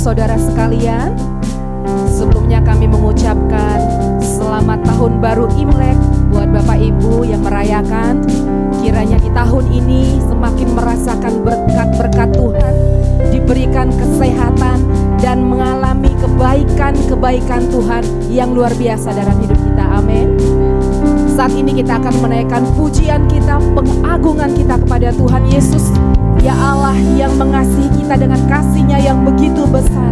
saudara sekalian, sebelumnya kami mengucapkan selamat tahun baru Imlek buat Bapak Ibu yang merayakan. Kiranya di tahun ini semakin merasakan berkat-berkat Tuhan, diberikan kesehatan dan mengalami kebaikan-kebaikan Tuhan yang luar biasa dalam hidup kita. Amin. Saat ini kita akan menaikkan pujian kita, pengagungan kita kepada Tuhan Yesus, ya Allah yang mengasihi kita dengan kasih-Nya yang begitu besar.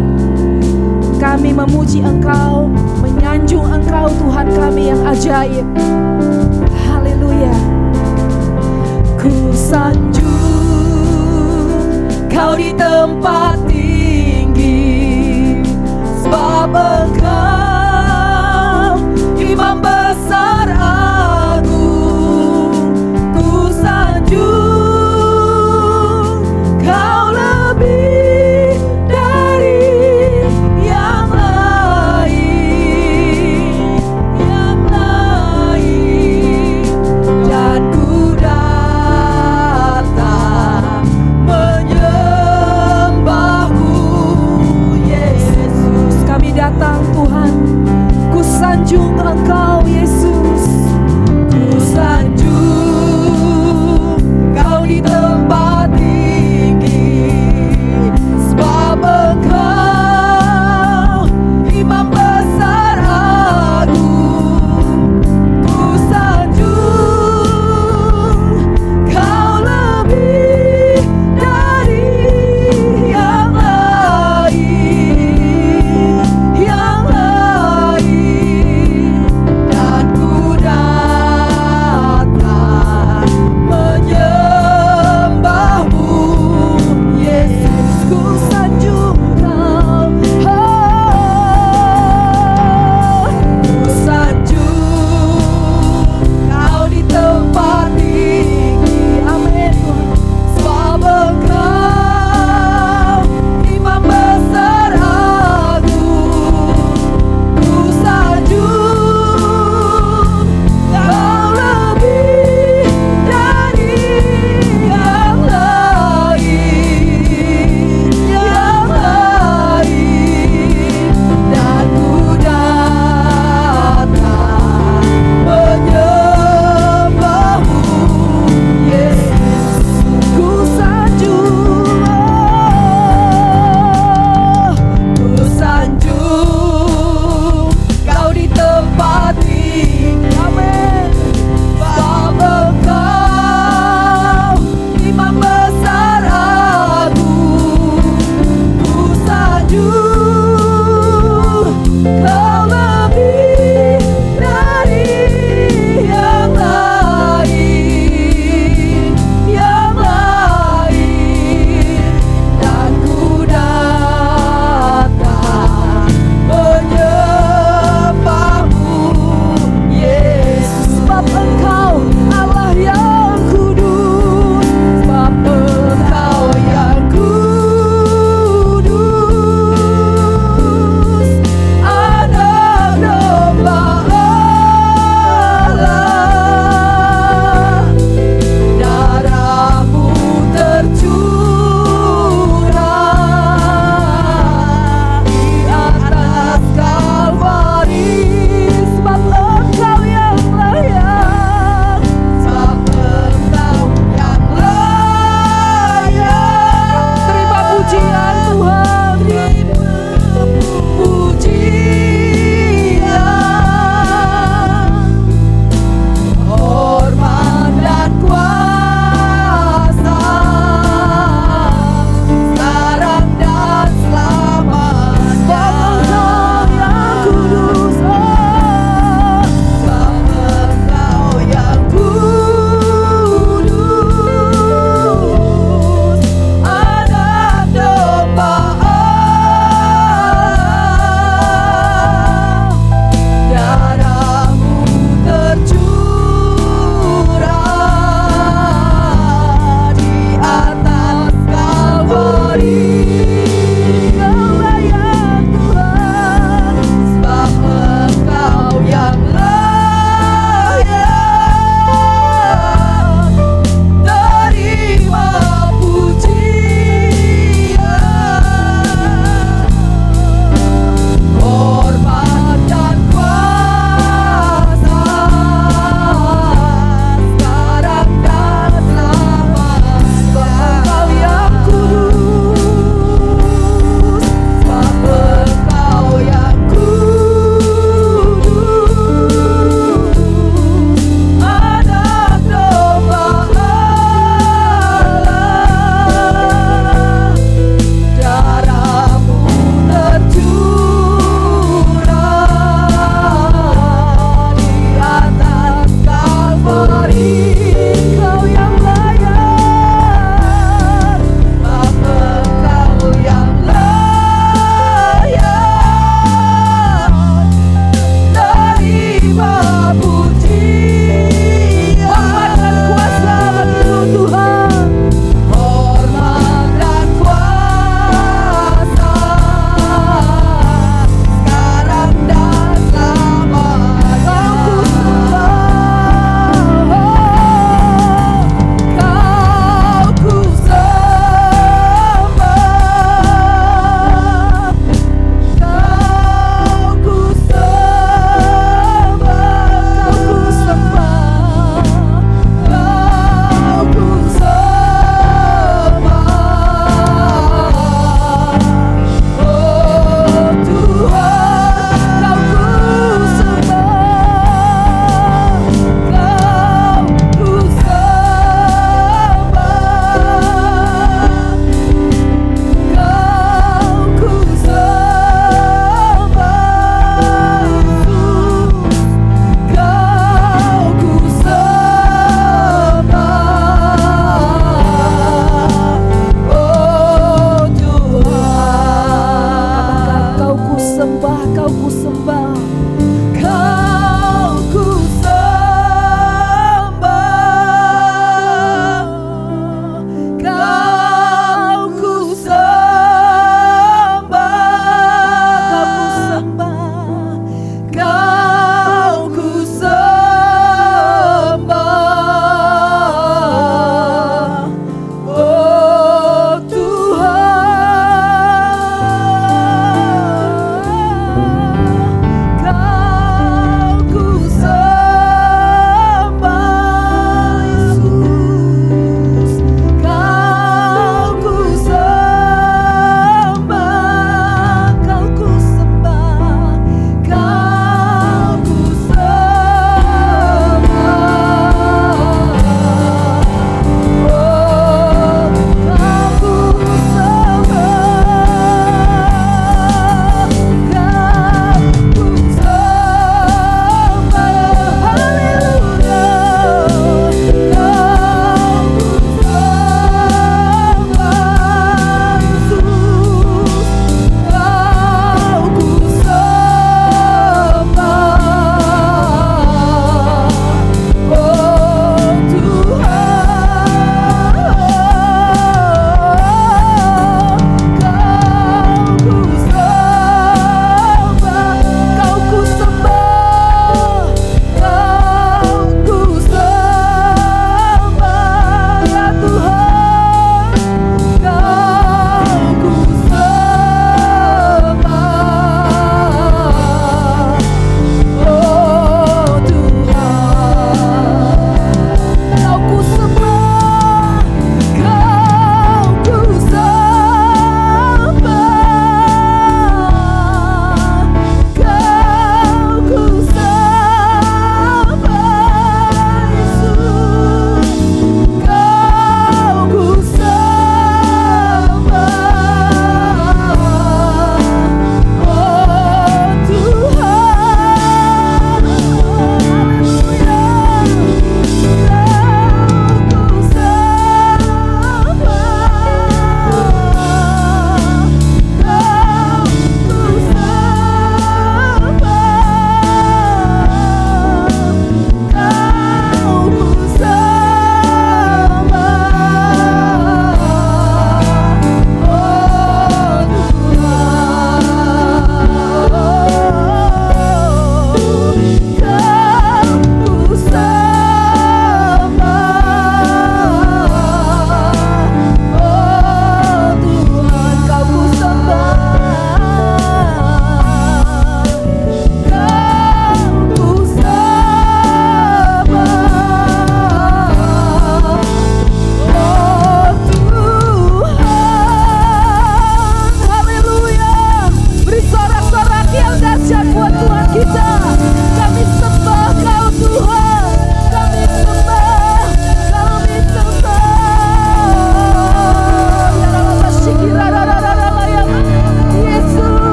Kami memuji Engkau, menyanjung Engkau Tuhan kami yang ajaib. Haleluya. Ku sanjung Kau di tempat tinggi, sebab Engkau Imam besar agung. Ku sanjung Kau lebih dari yang lain, dan ku datang menyembah-Mu, Yesus. Kami datang Tuhan, ku sanjung Engkau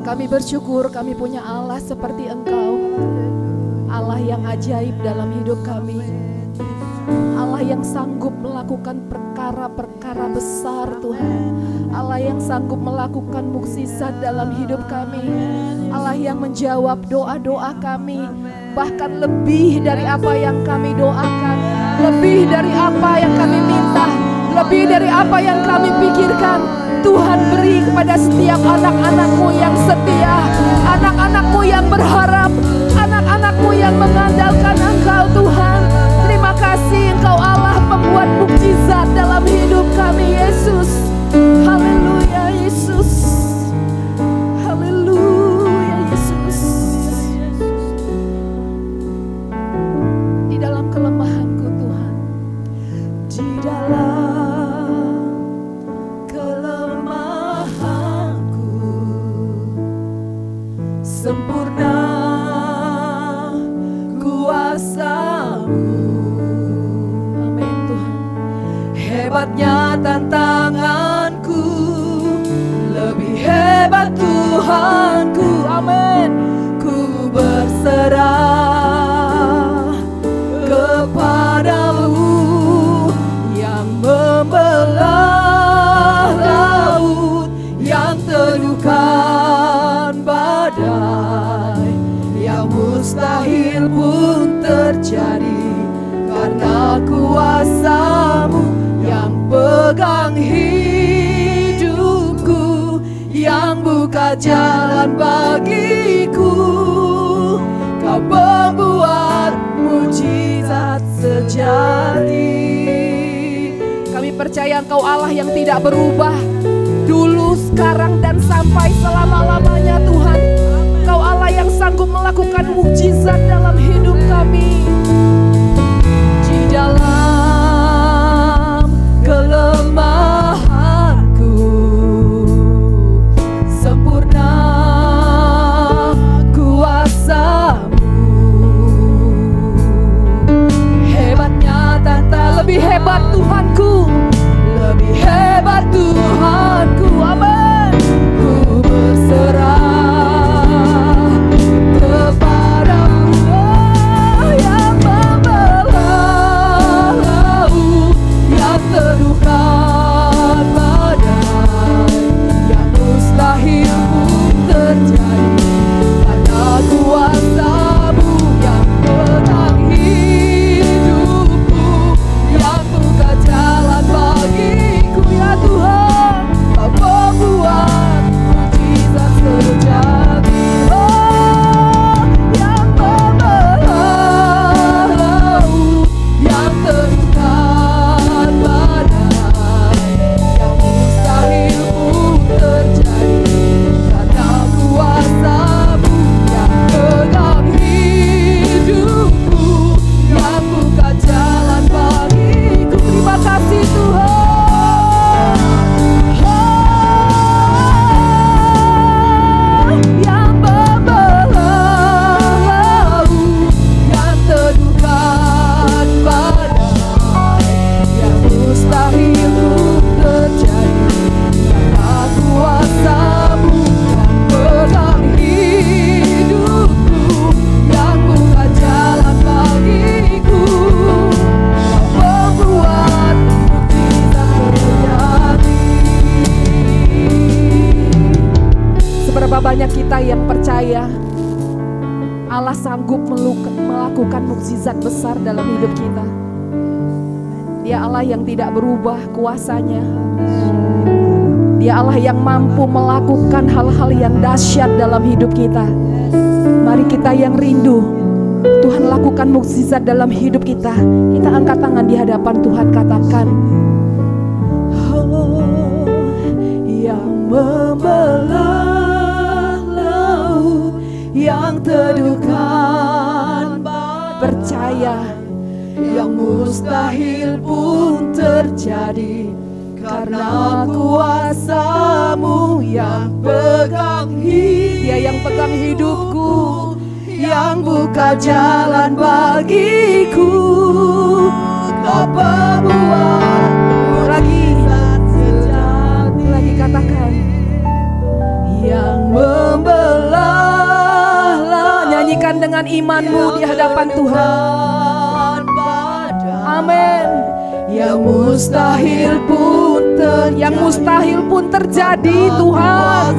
Kami bersyukur kami punya Allah seperti Engkau, Allah yang ajaib dalam hidup kami, Allah yang sanggup melakukan perkara-perkara besar Tuhan, Allah yang sanggup melakukan mukjizat dalam hidup kami, Allah yang menjawab doa-doa kami, bahkan lebih dari apa yang kami doakan, lebih dari apa yang kami minta, lebih dari apa yang kami pikirkan. Tuhan beri kepada setiap anak-anak-Mu yang setia, anak-anak-Mu yang berharap, anak-anak-Mu yang mengandalkan Engkau Tuhan. Terima kasih Engkau Allah pembuat mukjizat dalam hidup kami Yesus. Haleluya Yesus. Haleluya Yesus. Di dalam kelemahanku Tuhan, di dalam sempurna kuasa-Mu. Amin Tuhan. Hebatnya tantanganku, lebih hebat Tuhanku. Amin. Ku berserah kepadamu yang membelah laut, yang teduhkan badai, yang mustahil pun terjadi karena kuasa-Mu yang pegang hidupku, yang buka jalan bagiku. Kau pembuat mujizat sejati. Kami percaya Engkau Allah yang tidak berubah, dulu, sekarang, dan sampai selama-lamanya Tuhan. Engkau Allah yang sanggup melakukan mukjizat dalam hidup kami. Di dalam kelemahanku, sempurna kuasa-Mu. Hebatnya tata, lebih hebat Tuhanku, lebih hebat Tuhanku. Amin. Ku berserah kepadamu, yang membelah laut, yang teduhkan badai, yang mustahil pun terjadi karena kuasa-Mu yang pegang hidupku, yang buka jalan bagiku. Ya Tuhan, Kau pembuat mujizat sejati. Oh, yang membelah laut, yang teduhkan badai, yang mustahil pun terjadi karena kuasa-Mu yang pegang hidupku, yang buka jalan bagiku. Terima kasih Tuhan. Yang membelah laut, yang teduhkan badai, yang mustahil pun terjadi karena kuasa-Mu yang pegang hidupku, yang buka jalan bagiku. Kau membuat mukjizat terjadi. Seberapa banyak kita yang percaya Allah sanggup melakukan mukjizat besar dalam hidup kita. Dia Allah yang tidak berubah kuasanya. Dia Allah yang mampu melakukan hal-hal yang dahsyat dalam hidup kita. Mari kita yang rindu Tuhan lakukan mukjizat dalam hidup kita, kita angkat tangan di hadapan Tuhan, katakan, oh, yang membelah laut, yang teduhkan badai, percaya yang mustahil pun terjadi karena kuasa-Mu yang pegang hidup. Dia yang pegang hidupku, yang buka jalan bagiku. Kau pembuat mukjizat sejati. Lagi katakan, yang membelah dengan imanmu di hadapan Tuhan. Amin. Yang mustahil pun terjadi Tuhan.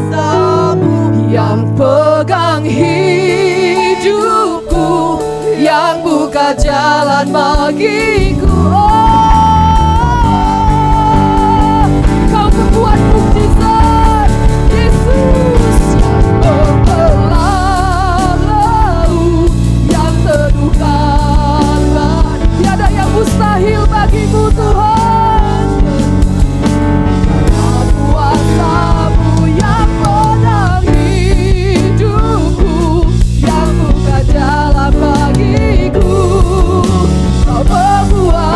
Yang pegang hidupku, yang buka jalan bagiku. Kau membuat mukjizat, Yesus. Yang membelah laut, yang teduhkan badai. Tiada yang mustahil bagimu Tuhan. Karena kuasa-Mu yang pegang hidupku, yang buka jalan bagiku. Kau membuat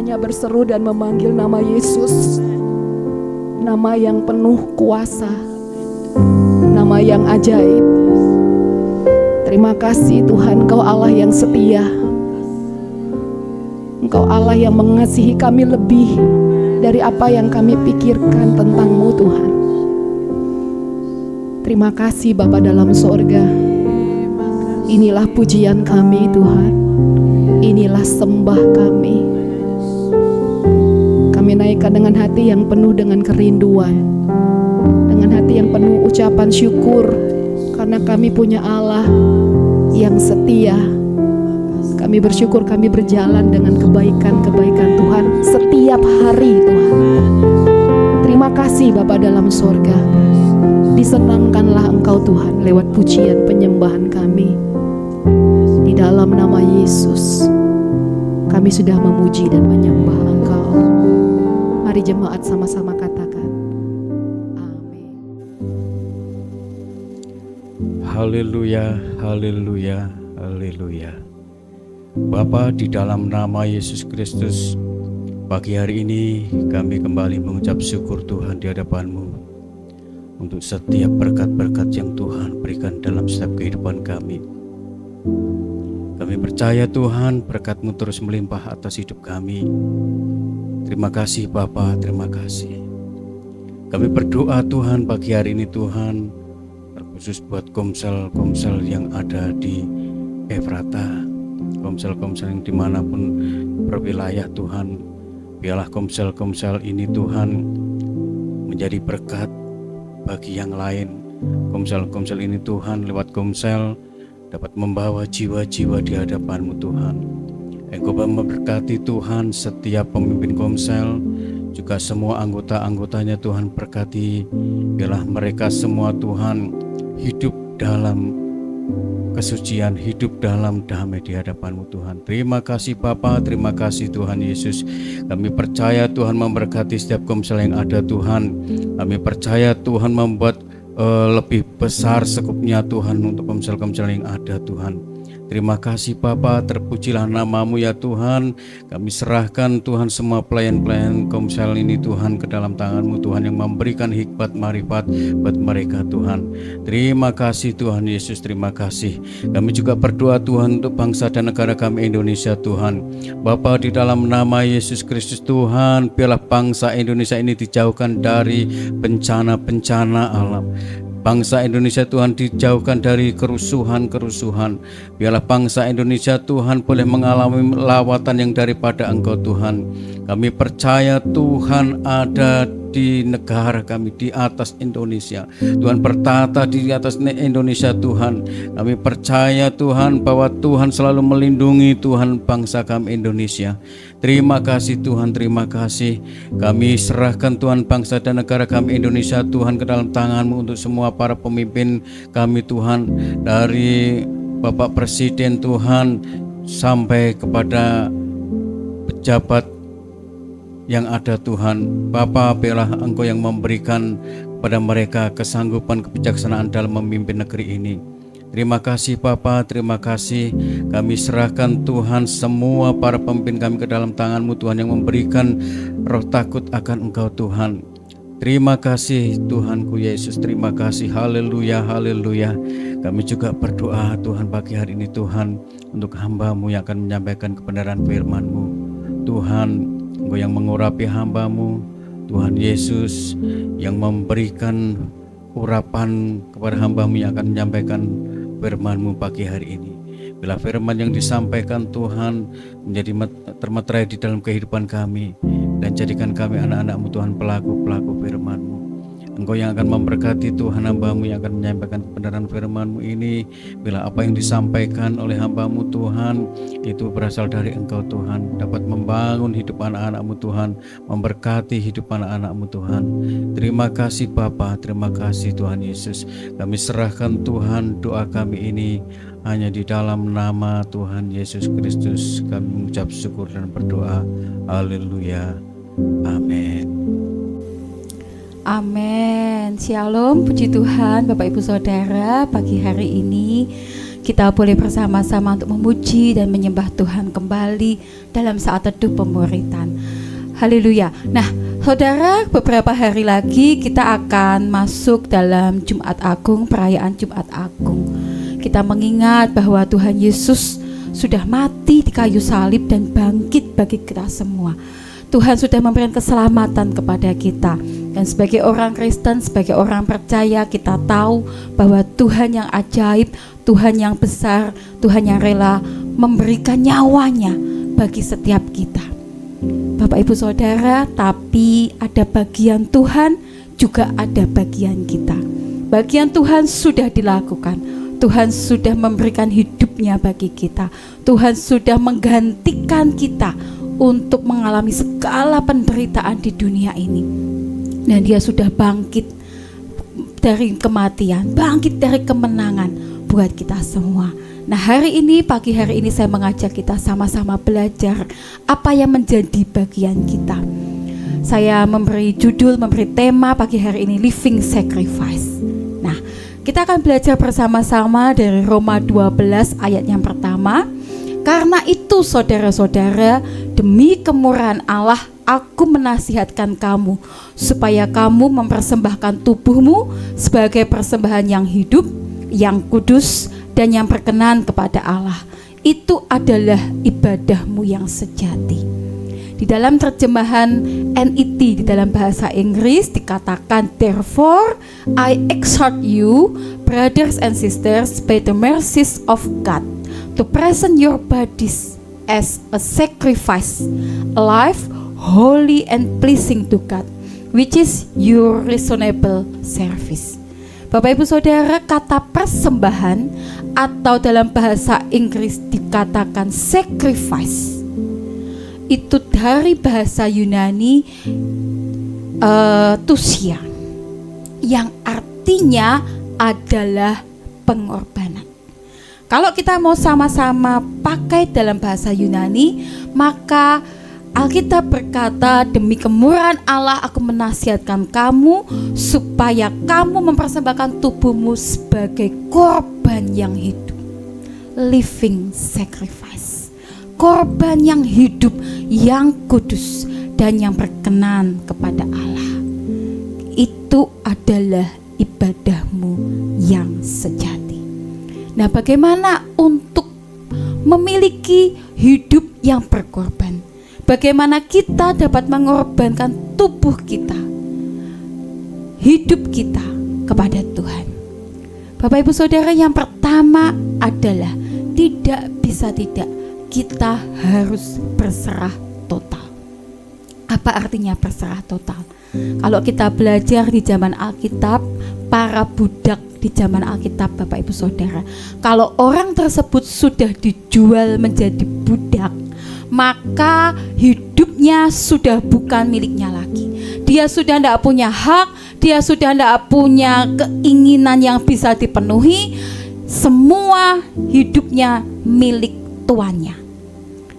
hanya berseru dan memanggil nama Yesus, nama yang penuh kuasa, nama yang ajaib. Terima kasih Tuhan, Engkau Allah yang setia. Engkau Allah yang mengasihi kami lebih dari apa yang kami pikirkan tentang-Mu Tuhan. Terima kasih Bapa dalam sorga. Inilah pujian kami Tuhan. Inilah sembah kami. Kami naikkan dengan hati yang penuh dengan kerinduan, dengan hati yang penuh ucapan syukur, karena kami punya Allah yang setia. Kami bersyukur kami berjalan dengan kebaikan-kebaikan Tuhan setiap hari Tuhan. Terima kasih Bapa dalam sorga. Disenangkanlah Engkau Tuhan lewat pujian penyembahan kami. Di dalam nama Yesus kami sudah memuji dan menyembah Engkau. Mari jemaat sama-sama katakan amin. Haleluya, haleluya, haleluya. Bapa, di dalam nama Yesus Kristus, pagi hari ini kami kembali mengucap syukur Tuhan di hadapan-Mu untuk setiap berkat-berkat yang Tuhan berikan dalam setiap kehidupan kami. Kami percaya Tuhan berkat-Mu terus melimpah atas hidup kami. Terima kasih Bapa, terima kasih. Kami berdoa Tuhan pagi hari ini Tuhan, terkhusus buat komsel-komsel yang ada di Efrata, komsel-komsel yang dimanapun berwilayah Tuhan. Biarlah komsel-komsel ini Tuhan menjadi berkat bagi yang lain. Komsel-komsel ini Tuhan lewat komsel dapat membawa jiwa-jiwa di hadapan-Mu Tuhan. Engkau memberkati Tuhan setiap pemimpin komsel, juga semua anggota-anggotanya Tuhan berkati. Biarlah mereka semua Tuhan hidup dalam kesucian, hidup dalam damai di hadapan-Mu Tuhan. Terima kasih Bapa, terima kasih Tuhan Yesus. Kami percaya Tuhan memberkati setiap komsel yang ada Tuhan. Kami percaya Tuhan membuat lebih besar sekupnya Tuhan untuk komsel-komsel yang ada Tuhan. Terima kasih Bapa, terpujilah nama-Mu ya Tuhan. Kami serahkan Tuhan semua pelayan-pelayan komsel ini Tuhan ke dalam tangan-Mu Tuhan, yang memberikan hikmat marifat buat mereka Tuhan. Terima kasih Tuhan Yesus, terima kasih. Kami juga berdoa Tuhan untuk bangsa dan negara kami Indonesia Tuhan. Bapa, di dalam nama Yesus Kristus Tuhan, biarlah bangsa Indonesia ini dijauhkan dari bencana-bencana alam. Bangsa Indonesia Tuhan dijauhkan dari kerusuhan-kerusuhan. Biarlah bangsa Indonesia Tuhan boleh mengalami lawatan yang daripada Engkau Tuhan. Kami percaya Tuhan ada di negara kami, di atas Indonesia. Tuhan bertata di atas Indonesia Tuhan. Kami percaya Tuhan bahwa Tuhan selalu melindungi Tuhan bangsa kami Indonesia. Terima kasih Tuhan, terima kasih. Kami serahkan Tuhan bangsa dan negara kami Indonesia Tuhan ke dalam tangan-Mu untuk semua para pemimpin kami Tuhan, dari Bapak Presiden Tuhan sampai kepada pejabat yang ada Tuhan. Bapa, biarlah Engkau yang memberikan kepada mereka kesanggupan, kebijaksanaan dalam memimpin negeri ini. Terima kasih Bapa, terima kasih. Kami serahkan Tuhan semua para pemimpin kami ke dalam tangan-Mu Tuhan, yang memberikan roh takut akan Engkau Tuhan. Terima kasih Tuhanku Yesus, terima kasih. Haleluya, haleluya. Kami juga berdoa Tuhan pagi hari ini Tuhan, untuk hamba-Mu yang akan menyampaikan kebenaran firman-Mu. Tuhan, Engkau yang mengurapi hamba-Mu, Tuhan Yesus, yang memberikan urapan kepada hamba-Mu yang akan menyampaikan firman-Mu pagi hari ini. Bila firman yang disampaikan Tuhan menjadi termeterai di dalam kehidupan kami, dan jadikan kami anak-anak-Mu Tuhan, pelaku-pelaku firman-Mu. Engkau yang akan memberkati Tuhan hamba-Mu yang akan menyampaikan kebenaran firman-Mu ini. Bila apa yang disampaikan oleh hamba-Mu Tuhan itu berasal dari Engkau Tuhan, dapat membangun hidup anak-anak-Mu Tuhan, memberkati hidup anak-anak-Mu Tuhan. Terima kasih Bapa, terima kasih Tuhan Yesus. Kami serahkan Tuhan doa kami ini hanya di dalam nama Tuhan Yesus Kristus. Kami mengucap syukur dan berdoa. Haleluya, amin. Amin. Shalom, puji Tuhan Bapak Ibu Saudara. Pagi hari ini kita boleh bersama-sama untuk memuji dan menyembah Tuhan kembali dalam saat teduh pemuritan. Haleluya. Nah, saudara, beberapa hari lagi kita akan masuk dalam Jumat Agung, perayaan Jumat Agung. Kita mengingat bahwa Tuhan Yesus sudah mati di kayu salib dan bangkit bagi kita semua. Tuhan sudah memberikan keselamatan kepada kita. Dan sebagai orang Kristen, sebagai orang percaya, kita tahu bahwa Tuhan yang ajaib, Tuhan yang besar, Tuhan yang rela memberikan nyawanya bagi setiap kita. Bapak Ibu Saudara, tapi ada bagian Tuhan, juga ada bagian kita. Bagian Tuhan sudah dilakukan. Tuhan sudah memberikan hidupnya bagi kita. Tuhan sudah menggantikan kita untuk mengalami segala penderitaan di dunia ini. Dan Dia sudah bangkit dari kematian, bangkit dari kemenangan buat kita semua. Nah, hari ini, pagi hari ini saya mengajak kita sama-sama belajar apa yang menjadi bagian kita. Saya memberi judul, memberi tema pagi hari ini, Living Sacrifice. Nah, kita akan belajar bersama-sama dari Roma 12 ayat yang pertama. Karena itu saudara-saudara, demi kemurahan Allah, aku menasihatkan kamu supaya kamu mempersembahkan tubuhmu sebagai persembahan yang hidup, yang kudus, dan yang berkenan kepada Allah. Itu adalah ibadahmu yang sejati. Di dalam terjemahan NET di dalam bahasa Inggris dikatakan, therefore I exhort you, brothers and sisters, by the mercies of God, to present your bodies as a sacrifice, alive, holy and pleasing to God, which is your reasonable service. Bapak Ibu Saudara, kata persembahan atau dalam bahasa Inggris dikatakan sacrifice, itu dari bahasa Yunani tusia, yang artinya adalah pengorbanan. Kalau kita mau sama-sama pakai dalam bahasa Yunani, maka Alkitab berkata, demi kemurahan Allah aku menasihatkan kamu supaya kamu mempersembahkan tubuhmu sebagai korban yang hidup. Living sacrifice. Korban yang hidup, yang kudus, dan yang berkenan kepada Allah. Itu adalah ibadahmu yang sejati. Nah, bagaimana untuk memiliki hidup yang berkorban? Bagaimana kita dapat mengorbankan tubuh kita, hidup kita kepada Tuhan? Bapak Ibu Saudara, yang pertama adalah tidak bisa tidak, kita harus berserah total. Apa artinya berserah total? Kalau kita belajar di zaman Alkitab, para budak di zaman Alkitab, Bapak Ibu Saudara, kalau orang tersebut sudah dijual menjadi budak, maka hidupnya sudah bukan miliknya lagi. Dia sudah tidak punya hak, dia sudah tidak punya keinginan yang bisa dipenuhi. Semua hidupnya milik tuannya.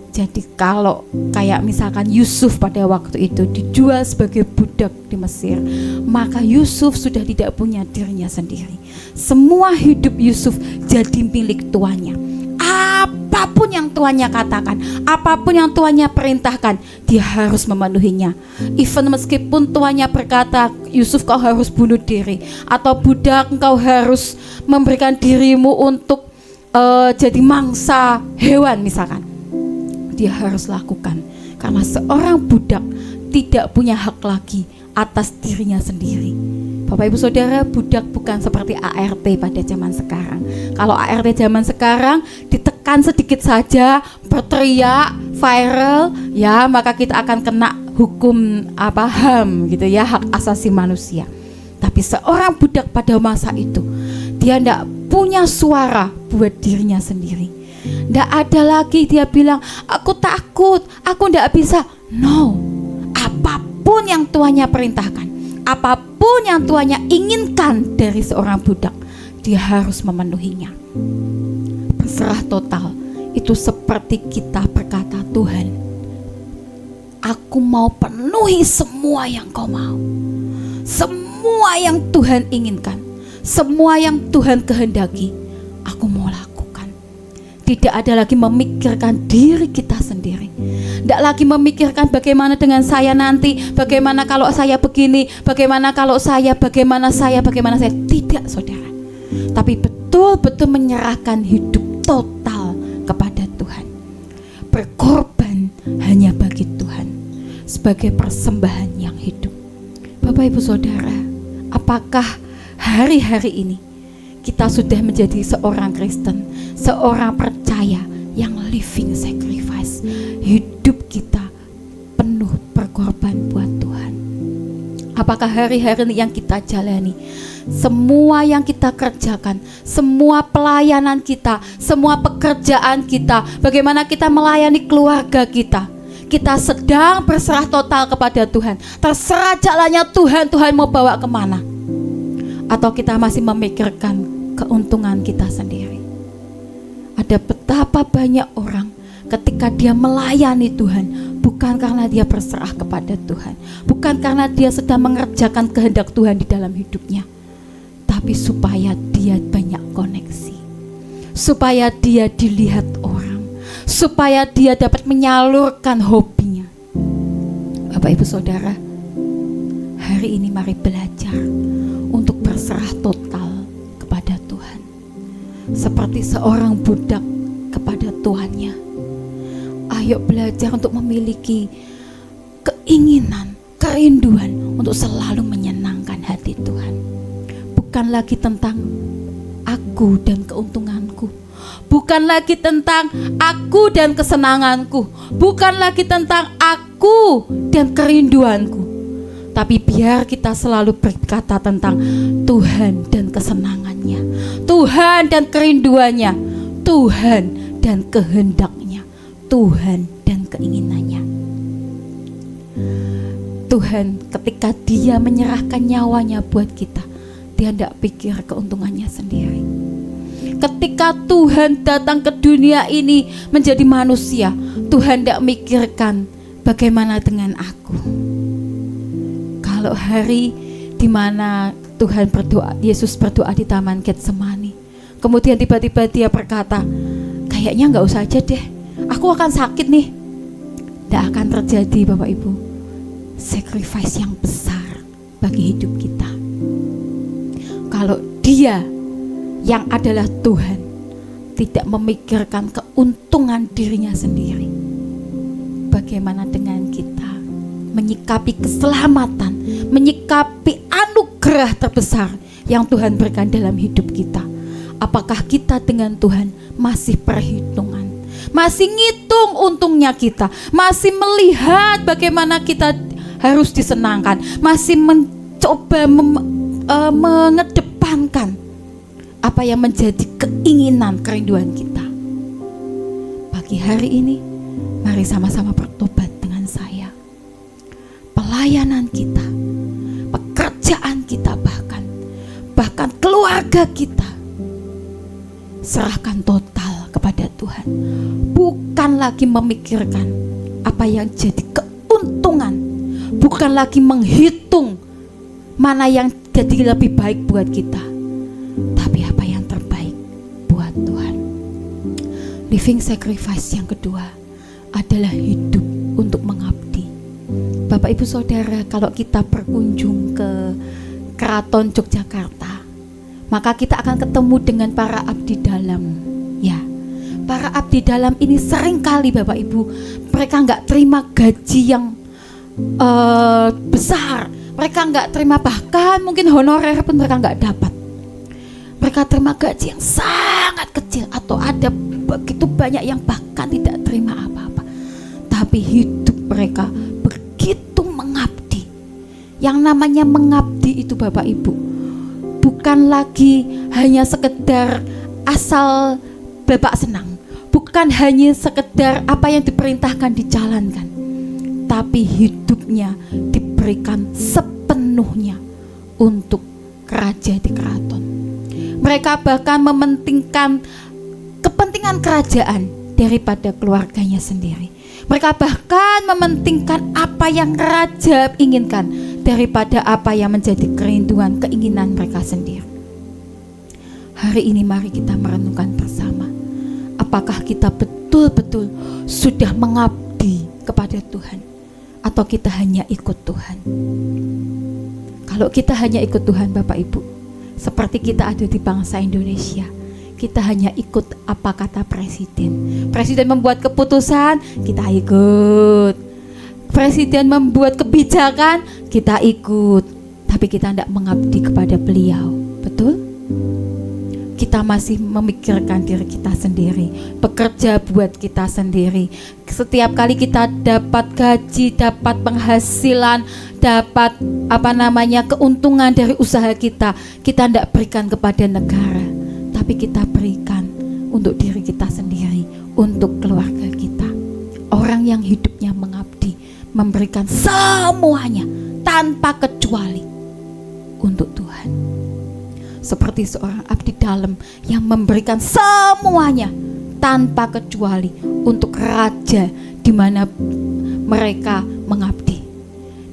Jadi kalau kayak misalkan Yusuf pada waktu itu dijual sebagai budak di Mesir, maka Yusuf sudah tidak punya dirinya sendiri. Semua hidup Yusuf jadi milik tuannya. Apapun yang tuannya katakan, apapun yang tuannya perintahkan, dia harus memenuhinya. Even meskipun tuannya berkata, Yusuf kau harus bunuh diri, atau budak engkau harus memberikan dirimu untuk jadi mangsa hewan misalkan, dia harus lakukan. Karena seorang budak tidak punya hak lagi atas dirinya sendiri. Bapak Ibu Saudara, budak bukan seperti ART pada zaman sekarang. Kalau ART zaman sekarang ditekan sedikit saja, berteriak, viral, ya maka kita akan kena hukum HAM gitu ya, hak asasi manusia. Tapi seorang budak pada masa itu, dia tidak punya suara buat dirinya sendiri. Tidak ada lagi dia bilang, aku takut, aku tidak bisa. No, apapun yang tuannya perintahkan, apapun yang tuannya inginkan dari seorang budak, dia harus memenuhinya. Berserah total itu seperti kita berkata, Tuhan, aku mau penuhi semua yang kau mau, semua yang Tuhan inginkan, semua yang Tuhan kehendaki, aku mau lakukan. tidak ada lagi memikirkan diri kita sendiri. Tidak lagi memikirkan bagaimana dengan saya nanti, bagaimana kalau saya begini, bagaimana kalau saya, bagaimana saya. Tidak, saudara. Tapi betul-betul menyerahkan hidup total kepada Tuhan. Berkorban hanya bagi Tuhan sebagai persembahan yang hidup. Bapak Ibu Saudara, apakah hari-hari ini kita sudah menjadi seorang Kristen, seorang percaya yang living sacrifice? Hidup kita penuh berkorban buat Tuhan. Apakah hari-hari ini yang kita jalani, semua yang kita kerjakan, semua pelayanan kita, semua pekerjaan kita, bagaimana kita melayani keluarga kita, kita sedang berserah total kepada Tuhan? Terserah jalannya Tuhan, Tuhan mau bawa kemana? Atau kita masih memikirkan keuntungan kita sendiri? Ada betapa banyak orang ketika dia melayani Tuhan, bukan karena dia berserah kepada Tuhan, bukan karena dia sedang mengerjakan kehendak Tuhan di dalam hidupnya, tapi supaya dia banyak koneksi, supaya dia dilihat orang, supaya dia dapat menyalurkan hobinya. Bapak Ibu Saudara, hari ini mari belajar untuk berserah total kepada Tuhan, seperti seorang budak kepada tuannya. Ayo belajar untuk memiliki keinginan, kerinduan untuk selalu menyenangkan hati Tuhan. Bukan lagi tentang aku dan keuntunganku, bukan lagi tentang aku dan kesenanganku, bukan lagi tentang aku dan kerinduanku, tapi biar kita selalu berkata tentang Tuhan dan kesenangannya, Tuhan dan kerinduannya, Tuhan dan kehendaknya, Tuhan dan keinginannya. Tuhan ketika dia menyerahkan nyawanya buat kita, dia tidak pikir keuntungannya sendiri. Ketika Tuhan datang ke dunia ini menjadi manusia, Tuhan tidak mikirkan bagaimana dengan aku. Kalau hari di mana Tuhan berdoa, Yesus berdoa di Taman Getsemani, kemudian tiba-tiba dia berkata, kayaknya nggak usah aja deh, aku akan sakit nih. Tidak akan terjadi, Bapak Ibu, sacrifice yang besar bagi hidup kita. Kalau dia yang adalah Tuhan tidak memikirkan keuntungan dirinya sendiri, bagaimana dengan kita menyikapi keselamatan, menyikapi anugerah terbesar yang Tuhan berikan dalam hidup kita? Apakah kita dengan Tuhan masih perhitungan, masih ngitung untungnya kita, masih melihat bagaimana kita harus disenangkan, masih mencoba mengedepankan apa yang menjadi keinginan, kerinduan kita? Pagi hari ini mari sama-sama bertobat dengan saya. Pelayanan kita, pekerjaan kita, bahkan keluarga kita, serahkan total kepada Tuhan. Bukan lagi memikirkan apa yang jadi keuntungan, bukan lagi menghitung mana yang jadi lebih baik buat kita, tapi apa yang terbaik buat Tuhan. Living sacrifice yang kedua adalah hidup untuk mengabdi. Bapak Ibu Saudara, kalau kita berkunjung ke Keraton Yogyakarta, maka kita akan ketemu dengan para abdi dalam. Ya, para abdi dalam ini seringkali Bapak Ibu, mereka nggak terima gaji yang besar, mereka nggak terima, bahkan mungkin honorer pun mereka nggak dapat. Mereka terima gaji yang sangat kecil, atau ada begitu banyak yang bahkan tidak terima apa-apa. Tapi hidup mereka begitu mengabdi. Yang namanya mengabdi itu Bapak Ibu, bukan lagi hanya sekedar asal Bapak senang, bukan hanya sekedar apa yang diperintahkan dijalankan, tapi hidupnya diberikan sepenuhnya untuk raja di keraton. Mereka bahkan mementingkan kepentingan kerajaan daripada keluarganya sendiri. Mereka bahkan mementingkan apa yang raja inginkan daripada apa yang menjadi kerinduan, keinginan mereka sendiri. Hari ini mari kita merenungkan bersama, apakah kita betul-betul sudah mengabdi kepada Tuhan atau kita hanya ikut Tuhan. Kalau kita hanya ikut Tuhan Bapak Ibu, seperti kita ada di bangsa Indonesia, kita hanya ikut apa kata presiden. Presiden membuat keputusan, kita ikut. Presiden membuat kebijakan, kita ikut. Tapi kita tidak mengabdi kepada beliau. Betul? Kita masih memikirkan diri kita sendiri, bekerja buat kita sendiri. Setiap kali kita dapat gaji, dapat penghasilan, dapat keuntungan dari usaha kita tidak berikan kepada negara, tapi kita berikan untuk diri kita sendiri, untuk keluarga kita. Orang yang hidupnya mengabdi, memberikan semuanya tanpa kecuali untuk Tuhan. Seperti seorang abdi dalam yang memberikan semuanya tanpa kecuali untuk raja di mana mereka mengabdi.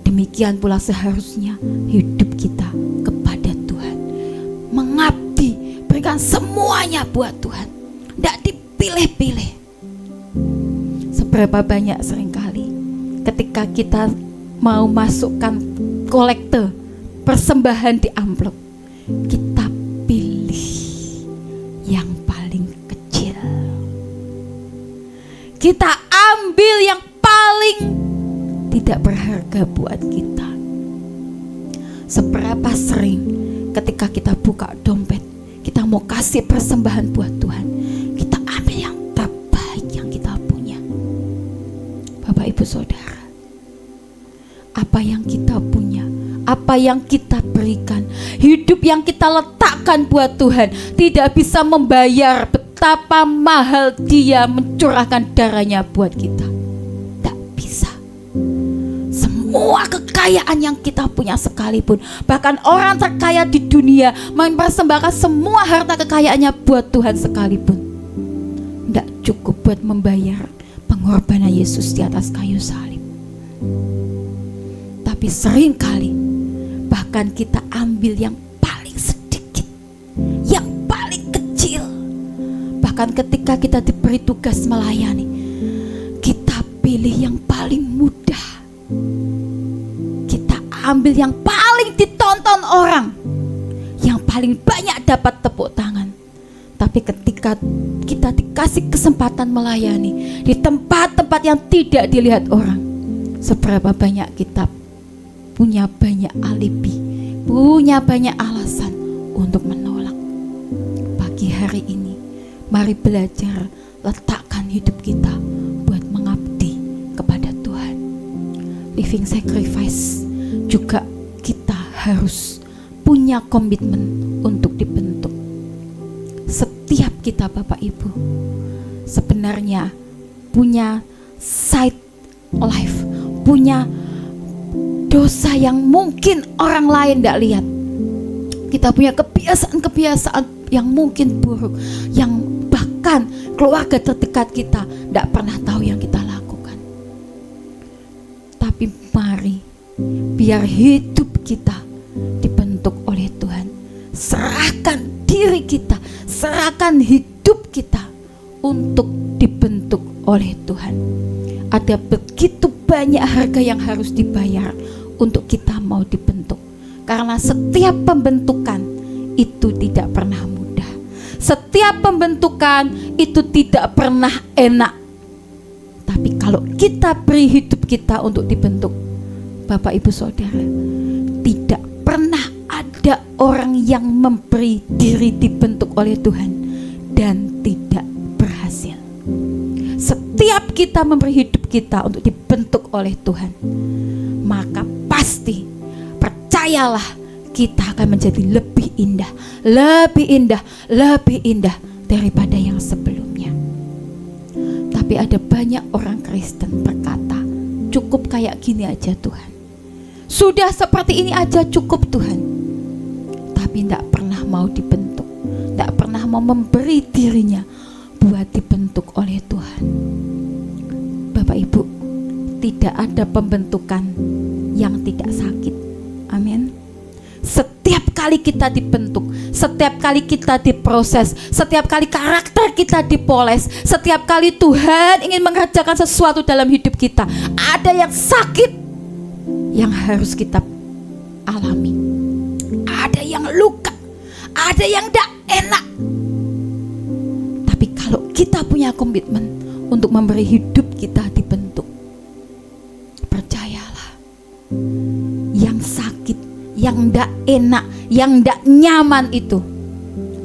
Demikian pula seharusnya hidup kita kepada Tuhan. Mengabdi, berikan semuanya buat Tuhan. Tidak dipilih-pilih. Seberapa banyak seringkali ketika kita mau masukkan kolekte, persembahan di amplop, kita pilih yang paling kecil. Kita ambil yang paling tidak berharga buat kita. Seberapa sering ketika kita buka dompet, kita mau kasih persembahan buat Tuhan, kita ambil yang terbaik yang kita punya. Bapak Ibu Saudara, apa yang kita punya, apa yang kita berikan, hidup yang kita letakkan buat Tuhan tidak bisa membayar betapa mahal Dia mencurahkan darahnya buat kita. Tidak bisa. Semua kekayaan yang kita punya sekalipun, bahkan orang terkaya di dunia mempersembahkan semua harta kekayaannya buat Tuhan sekalipun, tidak cukup buat membayar pengorbanan Yesus di atas kayu salib. Tapi seringkali bahkan kita ambil yang paling sedikit, yang paling kecil. Bahkan ketika kita diberi tugas melayani, kita pilih yang paling mudah. Kita ambil yang paling ditonton orang, yang paling banyak dapat tepuk tangan. Tapi ketika kita dikasih kesempatan melayani di tempat-tempat yang tidak dilihat orang, seberapa banyak kita punya banyak alibi, punya banyak alasan untuk menolak. Pagi hari ini, mari belajar letakkan hidup kita buat mengabdi kepada Tuhan. Living sacrifice juga kita harus punya komitmen untuk dibentuk. Setiap kita Bapak Ibu sebenarnya punya side life, punya dosa yang mungkin orang lain tidak lihat. Kita punya kebiasaan-kebiasaan yang mungkin buruk, yang bahkan keluarga terdekat kita tidak pernah tahu yang kita lakukan. Tapi mari, biar hidup kita dibentuk oleh Tuhan. Serahkan diri kita, serahkan hidup kita untuk dibentuk oleh Tuhan. Ada begitu banyak harga yang harus dibayar untuk kita mau dibentuk. Karena setiap pembentukan itu tidak pernah mudah. Setiap pembentukan itu tidak pernah enak. Tapi kalau kita beri hidup kita untuk dibentuk, Bapak Ibu Saudara, tidak pernah ada orang yang memberi diri dibentuk oleh Tuhan dan tidak berhasil. Setiap kita memberi hidup kita untuk dibentuk oleh Tuhan, maka pasti percayalah kita akan menjadi lebih indah, lebih indah, lebih indah daripada yang sebelumnya. Tapi ada banyak orang Kristen berkata, cukup kayak gini aja Tuhan, sudah seperti ini aja cukup Tuhan. Tapi tidak pernah mau dibentuk, tidak pernah mau memberi dirinya buat dibentuk oleh Tuhan. Bapak Ibu, tidak ada pembentukan yang tidak sakit. Amin. Setiap kali kita dibentuk, setiap kali kita diproses, setiap kali karakter kita dipoles, setiap kali Tuhan ingin mengerjakan sesuatu dalam hidup kita, ada yang sakit yang harus kita alami, ada yang luka, ada yang tidak enak. Tapi kalau kita punya komitmen untuk memberi hidup kita dibentuk, percayalah, yang sakit, yang tidak enak, yang tidak nyaman itu,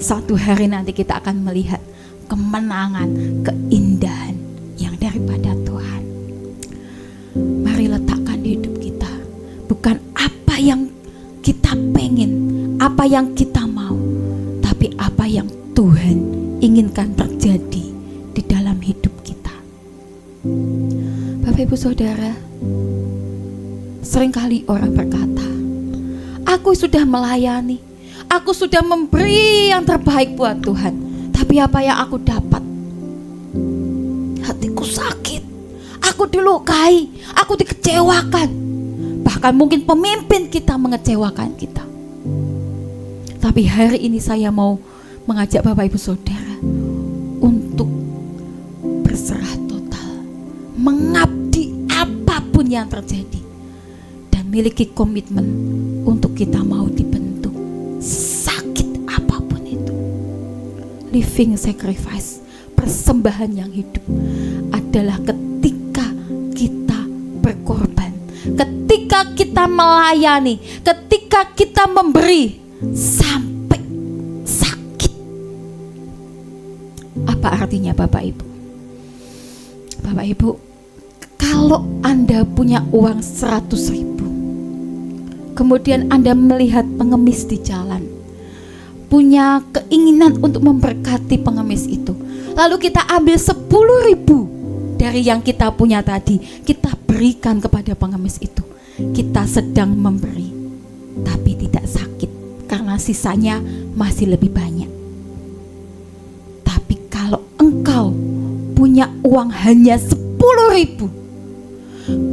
satu hari nanti kita akan melihat kemenangan, keindahan yang daripada Tuhan. Mari letakkan hidup kita, bukan apa yang kita pengen, apa yang kita mau, tapi apa yang Tuhan inginkan terjadi di dalam hidup kita. Bapak Ibu Saudara, seringkali orang berkata, aku sudah melayani, aku sudah memberi yang terbaik buat Tuhan, tapi apa yang aku dapat? Hatiku sakit, aku dilukai, aku dikecewakan. Bahkan mungkin pemimpin kita mengecewakan kita. Tapi hari ini saya mau mengajak Bapak Ibu Saudara untuk berserah total, mengabdi apapun yang terjadi, dan miliki komitmen untuk kita mau dibentuk sakit apapun itu. Living sacrifice, persembahan yang hidup, adalah ketika kita berkorban, ketika kita melayani, ketika kita memberi sampai sakit. Apa artinya Bapak Ibu? Bapak Ibu, kalau Anda punya uang 100.000, kemudian Anda melihat pengemis di jalan, punya keinginan untuk memberkati pengemis itu, lalu kita ambil 10.000 dari yang kita punya tadi, kita berikan kepada pengemis itu, kita sedang memberi, tapi tidak sakit, karena sisanya masih lebih banyak. Tapi kalau engkau punya uang hanya 10.000,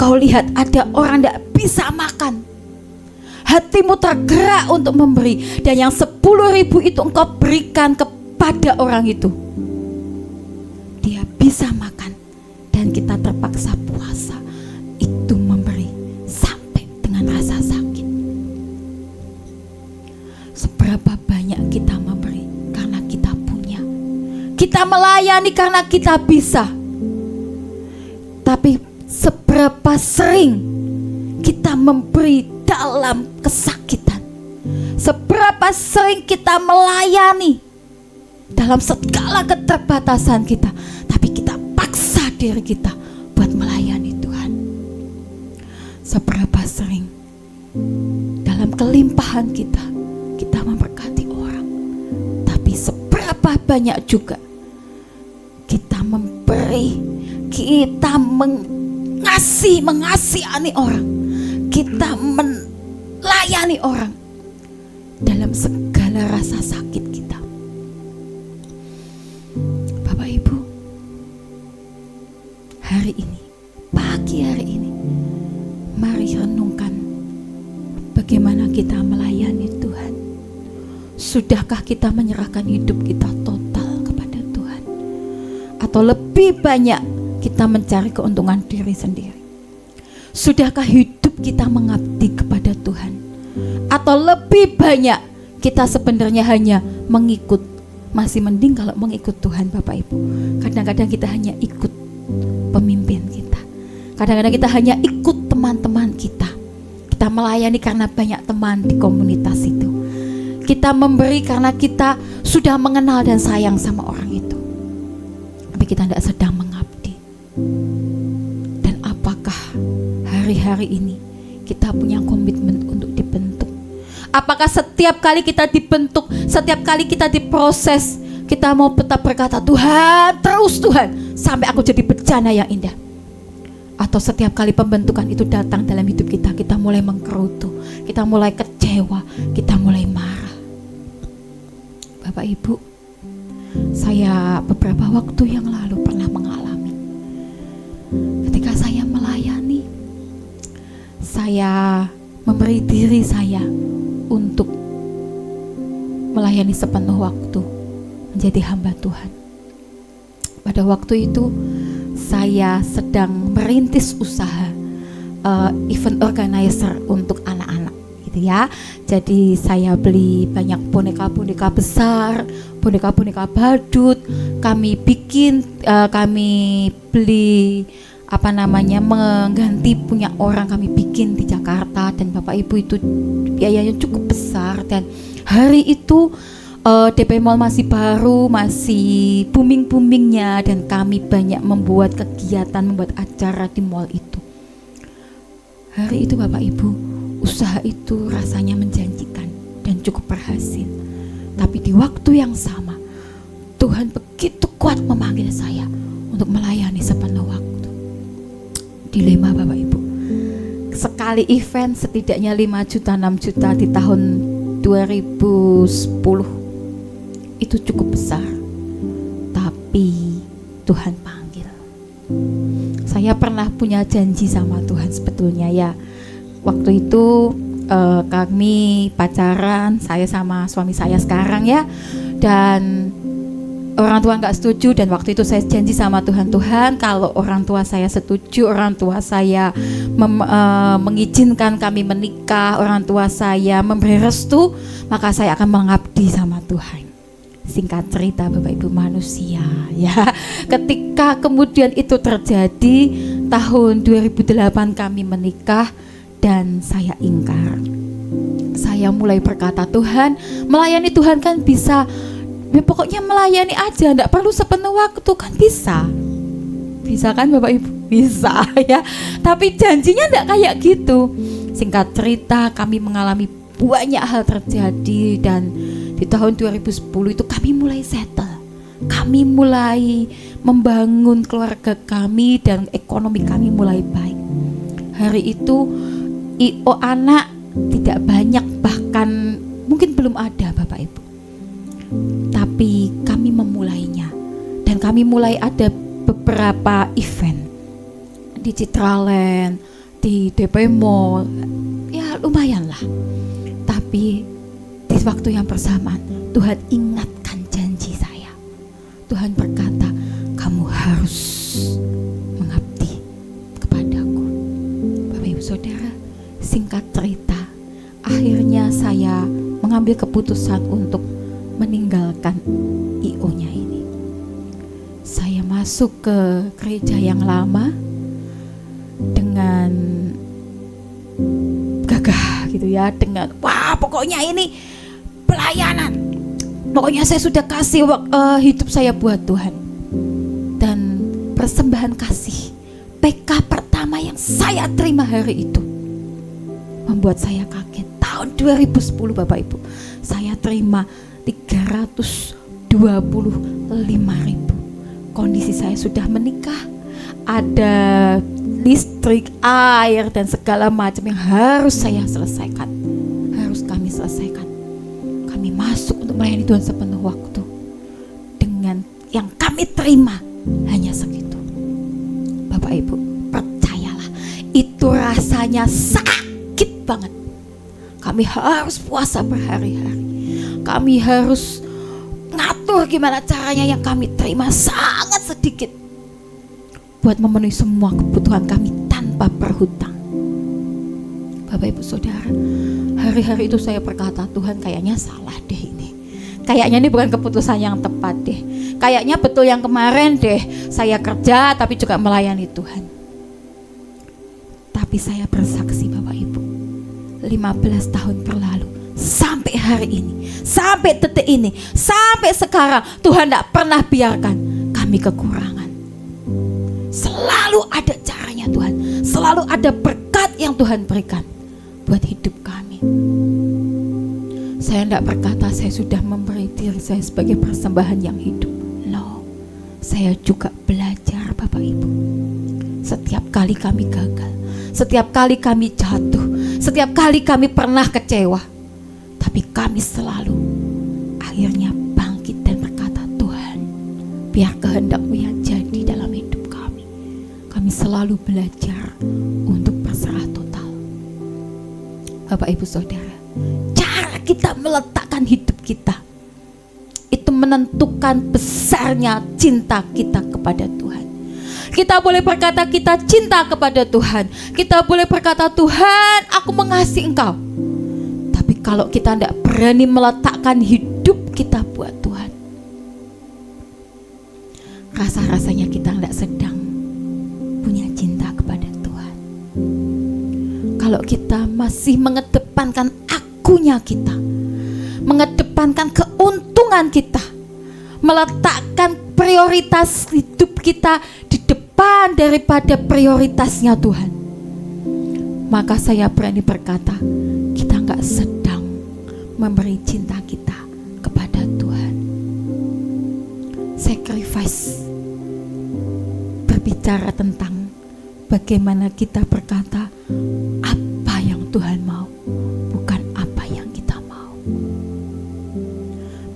kau lihat ada orang tidak bisa makan, hatimu tergerak untuk memberi, dan yang 10.000 itu engkau berikan kepada orang itu, dia bisa makan, dan kita terpaksa puasa, itu memberi sampai dengan rasa sakit. Seberapa banyak kita memberi karena kita punya, kita melayani karena kita bisa, tapi seberapa sering kita memberi dalam kesakitan, seberapa sering kita melayani dalam segala keterbatasan kita, tapi kita paksa diri kita buat melayani Tuhan. Seberapa sering dalam kelimpahan kita, kita memberkati orang, tapi seberapa banyak juga kita memberi, kita mengasihani orang, kita melayani orang dalam segala rasa sakit kita. Bapak Ibu, hari ini, pagi hari ini, mari renungkan bagaimana kita melayani Tuhan. Sudahkah kita menyerahkan hidup kita total kepada Tuhan? Atau lebih banyak kita mencari keuntungan diri sendiri? Sudahkah hidup kita mengabdi kepada Tuhan? Atau lebih banyak kita sebenarnya hanya mengikut? Masih mending kalau mengikut Tuhan Bapak Ibu. Kadang-kadang kita hanya ikut pemimpin kita, kadang-kadang kita hanya ikut teman-teman kita. Kita melayani karena banyak teman di komunitas itu. Kita memberi karena kita sudah mengenal dan sayang sama orang itu, tapi kita tidak sedang mengabdi. Dan apakah hari-hari ini kita punya komitmen untuk dibentuk? Apakah setiap kali kita dibentuk, setiap kali kita diproses, kita mau tetap berkata, Tuhan, terus Tuhan, sampai aku jadi bejana yang indah? Atau setiap kali pembentukan itu datang dalam hidup kita, kita mulai menggerutu, kita mulai kecewa, kita mulai marah? Bapak Ibu, saya beberapa waktu yang lalu pernah mengalami, ketika saya melayani, saya memberi diri saya untuk melayani sepenuh waktu, menjadi hamba Tuhan. Pada waktu itu saya sedang merintis usaha event organizer untuk anak-anak gitu ya. Jadi saya beli banyak boneka-boneka besar, boneka-boneka badut. Kami beli mengganti punya orang, kami bikin di Jakarta, dan Bapak Ibu itu biayanya cukup besar. Dan hari itu DP Mall masih baru, masih booming-boomingnya, dan kami banyak membuat kegiatan, membuat acara di mall itu. Hari itu Bapak Ibu, usaha itu rasanya menjanjikan dan cukup berhasil. Tapi di waktu yang sama, Tuhan begitu kuat memanggil saya untuk melayani sepenuh waktu. Dilema Bapak Ibu. Sekali event setidaknya 5 juta, 6 juta di tahun 2010. Itu cukup besar. Tapi Tuhan panggil. Saya pernah punya janji sama Tuhan sebetulnya ya. Waktu itu kami pacaran, saya sama suami saya sekarang ya. Dan orang tua nggak setuju, dan waktu itu saya janji sama Tuhan, kalau orang tua saya setuju, orang tua saya mengizinkan kami menikah, orang tua saya memberi restu, maka saya akan mengabdi sama Tuhan. Singkat cerita Bapak Ibu, manusia ya. Ketika kemudian itu terjadi, tahun 2008 kami menikah dan saya ingkar. Saya mulai berkata, Tuhan, melayani Tuhan kan bisa, ya pokoknya melayani aja, enggak perlu sepenuh waktu kan bisa. Bisa kan Bapak Ibu? Bisa ya. Tapi janjinya enggak kayak gitu. Singkat cerita, kami mengalami banyak hal terjadi, dan di tahun 2010 itu kami mulai settle. Kami mulai membangun keluarga kami dan ekonomi kami mulai baik. Hari itu IO anak tidak banyak, bahkan mungkin belum ada Bapak Ibu. Tapi kami memulainya, dan kami mulai ada beberapa event di Citraland, di DP Mall, ya lumayan lah. Tapi di waktu yang bersamaan Tuhan ingatkan janji saya. Tuhan berkata, kamu harus mengabdi kepadaku. Bapak Ibu Saudara, singkat cerita, akhirnya saya mengambil keputusan untuk meninggalkan IO-nya ini. Saya masuk ke gereja yang lama dengan gagah gitu ya, dengan wah pokoknya ini pelayanan, pokoknya saya sudah kasih hidup saya buat Tuhan. Dan persembahan kasih PK pertama yang saya terima hari itu membuat saya kaget. Tahun 2010 Bapak Ibu, saya terima 325.000. Kondisi saya sudah menikah, ada listrik, air, dan segala macam yang harus saya selesaikan, harus kami selesaikan. Kami masuk untuk melayani Tuhan sepenuh waktu. Dengan yang kami terima hanya segitu. Bapak Ibu, percayalah, itu rasanya sakit banget. Kami harus puasa berhari-hari. Kami harus ngatur gimana caranya, yang kami terima sangat sedikit buat memenuhi semua kebutuhan kami tanpa berhutang. Bapak Ibu Saudara, hari-hari itu saya berkata, Tuhan kayaknya salah deh ini. Kayaknya ini bukan keputusan yang tepat deh. Kayaknya betul yang kemarin deh, saya kerja tapi juga melayani Tuhan. Tapi saya bersaksi Bapak Ibu, 15 tahun berlalu, sampai hari ini, sampai detik ini, sampai sekarang, Tuhan tidak pernah biarkan kami kekurangan. Selalu ada caranya Tuhan, selalu ada berkat yang Tuhan berikan buat hidup kami. Saya tidak berkata saya sudah memberi diri saya sebagai persembahan yang hidup. No, saya juga belajar Bapak Ibu. Setiap kali kami gagal, setiap kali kami jatuh, setiap kali kami pernah kecewa, tapi kami selalu akhirnya bangkit dan berkata, Tuhan, biar kehendak-Mu yang jadi dalam hidup kami. Kami selalu belajar untuk berserah total. Bapak Ibu Saudara, cara kita meletakkan hidup kita itu menentukan besarnya cinta kita kepada kepada Tuhan. Kita boleh berkata kita cinta kepada Tuhan. Kita boleh berkata Tuhan, aku mengasihi Engkau. Tapi kalau kita tidak berani meletakkan hidup kita buat Tuhan, rasa-rasanya kita tidak sedang punya cinta kepada Tuhan. Kalau kita masih mengedepankan akunya kita, mengedepankan keuntungan kita, meletakkan prioritas hidup kita di depan daripada prioritasnya Tuhan, maka saya berani berkata kita nggak sedang memberi cinta kita kepada Tuhan. Sacrifice berbicara tentang bagaimana kita berkata apa yang Tuhan mau, bukan apa yang kita mau.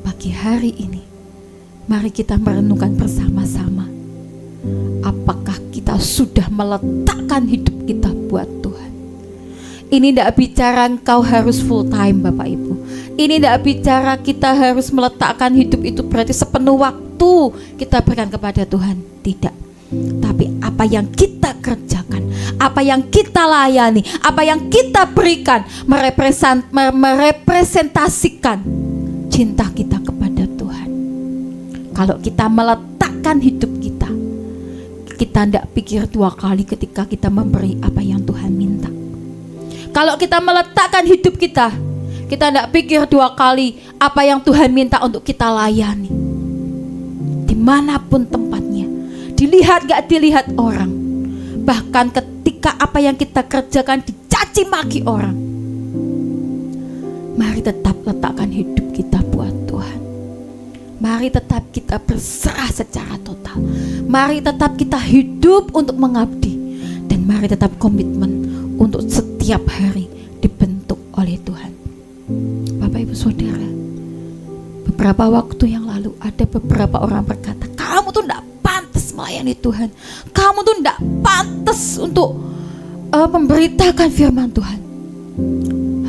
Pagi hari ini mari kita merenungkan bersama-sama, apakah kita sudah meletakkan hidup kita buat Tuhan. Ini tidak bicara engkau harus full time Bapak Ibu. Ini tidak bicara kita harus meletakkan hidup itu berarti sepenuh waktu kita berikan kepada Tuhan. Tidak. Tapi apa yang kita kerjakan, apa yang kita layani, apa yang kita berikan merepresentasikan cinta kita kepada Tuhan. Kalau kita meletakkan hidup kita, kita tidak pikir dua kali ketika kita memberi apa yang Tuhan minta. Kalau kita meletakkan hidup kita, kita tidak pikir dua kali apa yang Tuhan minta untuk kita layani. Dimanapun tempatnya, dilihat gak dilihat orang, bahkan ketika apa yang kita kerjakan dicaci maki orang, mari tetap letakkan hidup kita buat Tuhan. Mari tetap kita berserah secara total. Mari tetap kita hidup untuk mengabdi. Dan mari tetap komitmen untuk setiap hari dibentuk oleh Tuhan. Bapak Ibu Saudara, beberapa waktu yang lalu ada beberapa orang berkata, kamu tuh tidak pantas melayani Tuhan. Kamu tuh tidak pantas untuk memberitakan firman Tuhan.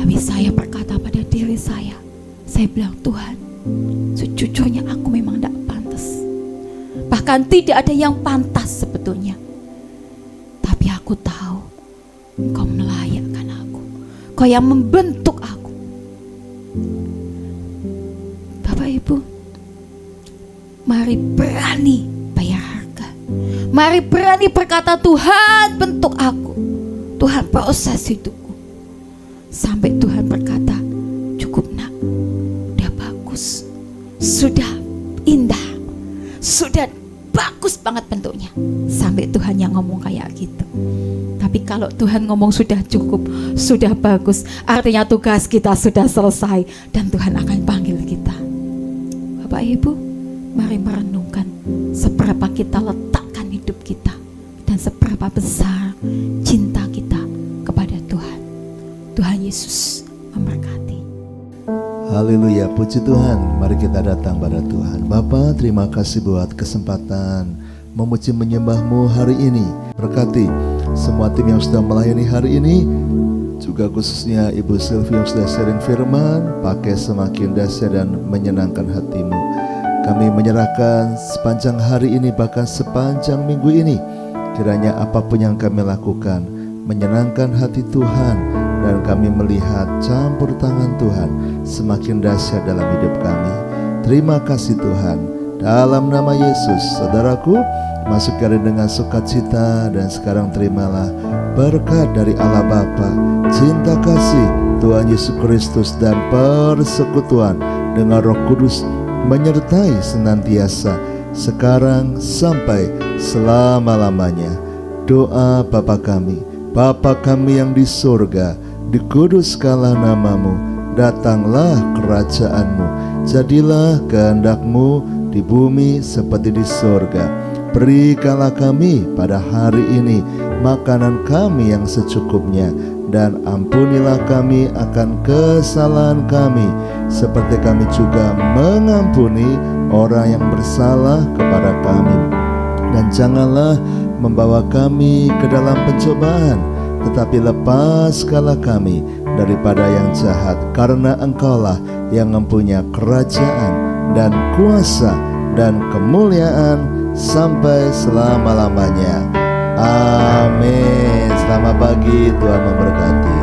Tapi saya berkata pada diri saya bilang, Tuhan, sejujurnya aku memang tidak pantas. Bahkan tidak ada yang pantas sebetulnya. Tapi aku tahu Engkau melayakkan aku, Engkau yang membentuk aku. Bapak Ibu, mari berani bayar harga. Mari berani berkata, Tuhan bentuk aku, Tuhan proses hidupku. Sampai Tuhan berkata, cukup nak, udah bagus, sudah indah, sudah bagus banget bentuknya. Sampai Tuhan yang ngomong kayak gitu. Tapi kalau Tuhan ngomong sudah cukup, sudah bagus, artinya tugas kita sudah selesai dan Tuhan akan panggil kita. Bapak Ibu, mari merenungkan seberapa kita letakkan hidup kita dan seberapa besar cinta kita kepada Tuhan. Tuhan Yesus memberkati. Haleluya, puji Tuhan. Mari kita datang pada Tuhan. Bapa, terima kasih buat kesempatan memuji menyembah-Mu hari ini. Berkati semua tim yang sudah melayani hari ini, juga khususnya Ibu Sylvie yang sudah sharing firman, pakai semakin dahsyat dan menyenangkan hati-Mu. Kami menyerahkan sepanjang hari ini, bahkan sepanjang minggu ini, kiranya apapun yang kami lakukan menyenangkan hati Tuhan, dan kami melihat campur tangan Tuhan semakin dahsyat dalam hidup kami. Terima kasih Tuhan. Dalam nama Yesus, saudaraku, masuk hari dengan sukacita, dan sekarang terimalah berkat dari Allah Bapa, cinta kasih Tuhan Yesus Kristus, dan persekutuan dengan Roh Kudus menyertai senantiasa sekarang sampai selama-lamanya. Doa Bapa kami, Bapa kami yang di surga, dikuduskanlah nama-Mu, datanglah kerajaan-Mu, jadilah kehendak-Mu di bumi seperti di surga. Berikanlah kami pada hari ini makanan kami yang secukupnya, dan ampunilah kami akan kesalahan kami, seperti kami juga mengampuni orang yang bersalah kepada kami. Dan janganlah membawa kami ke dalam pencobaan, tetapi lepaskanlah kami daripada yang jahat, karena Engkaulah yang mempunyai kerajaan dan kuasa dan kemuliaan sampai selama-lamanya. Amin. Selamat pagi, Tuhan memberkati.